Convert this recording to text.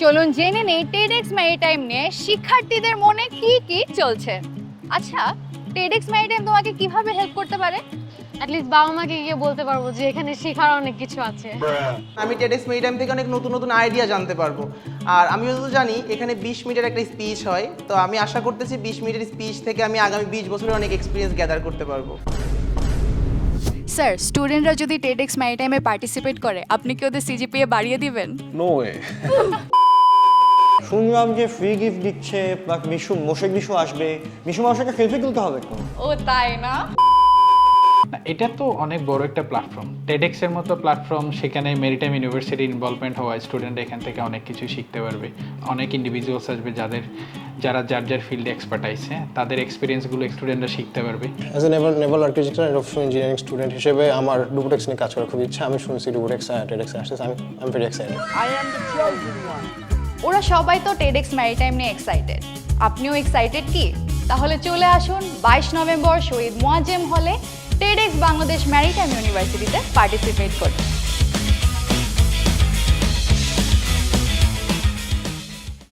চলুন জেনে নেই টেডেক্স ম্যারিটাইম নিয়ে শিক্ষার্থীদের মনে কি কি চলছে। আচ্ছা, টেডেক্স ম্যারিটাইম তোমাকে কিভাবে হেল্প করতে পারে? অ্যাটলিস্ট বাবা মাকে গিয়ে বলতে পারবো যে এখানে শেখার অনেক কিছু আছে। আমি টেডেক্স মেডিটাইম থেকে অনেক নতুন নতুন আইডিয়া জানতে পারবো। আর আমি যতদূর জানি এখানে 20 মিনিটের একটা স্পিচ হয়, তো আমি আশা করতেছি 20 মিনিটের স্পিচ থেকে আমি আগামী 20 বছরের অনেক এক্সপিরিয়েন্স গ্যাদার করতে পারবো। স্যার, স্টুডেন্টরা যদি টেডেক্স ম্যারিটাইমে পার্টিসিপেট করে আপনি কি ওদের সিজিপিএ বাড়িয়ে দিবেন? No way. শুনলাম যে ফ্রি গিফট দিচ্ছে, প্লাস মোশেক বিশু আসবে, বিশু মানুষকে সেলফি তুলতে হবে তো। ও তাই না? এটা তো অনেক বড় একটা প্ল্যাটফর্ম, টেডেক্স এর মতো প্ল্যাটফর্ম, সেখানে মেরিটাইম ইউনিভার্সিটির ইনভলভমেন্ট হওয়ায় স্টুডেন্ট এখান থেকে অনেক কিছু শিখতে পারবে। অনেক ইন্ডিভিজুয়ালস আসবে যারা যার ফিল্ডে এক্সপার্টাইজ, তাদের এক্সপিরিয়েন্সগুলো স্টুডেন্টরা শিখতে পারবে। As a Naval architecture and offshore engineering student হিসেবে আমার রোবোটিক্স নিয়ে কাজ করার খুব ইচ্ছা। আমি শুনছি রোবোটিক্স টেডেক্স আসছে, আমি ভেরি এক্সাইটেড। ওরা সবাই তো টেডেক্স ম্যারিটাইম নিয়ে এক্সাইটেড, আপনিও এক্সাইটেড কি? তাহলে চলে আসুন 22 নভেম্বর শহীদ মোয়াজ্জেম হলে টেডেক্স বাংলাদেশ ম্যারিটাইম ইউনিভার্সিটিতে পার্টিসিপেট করতে।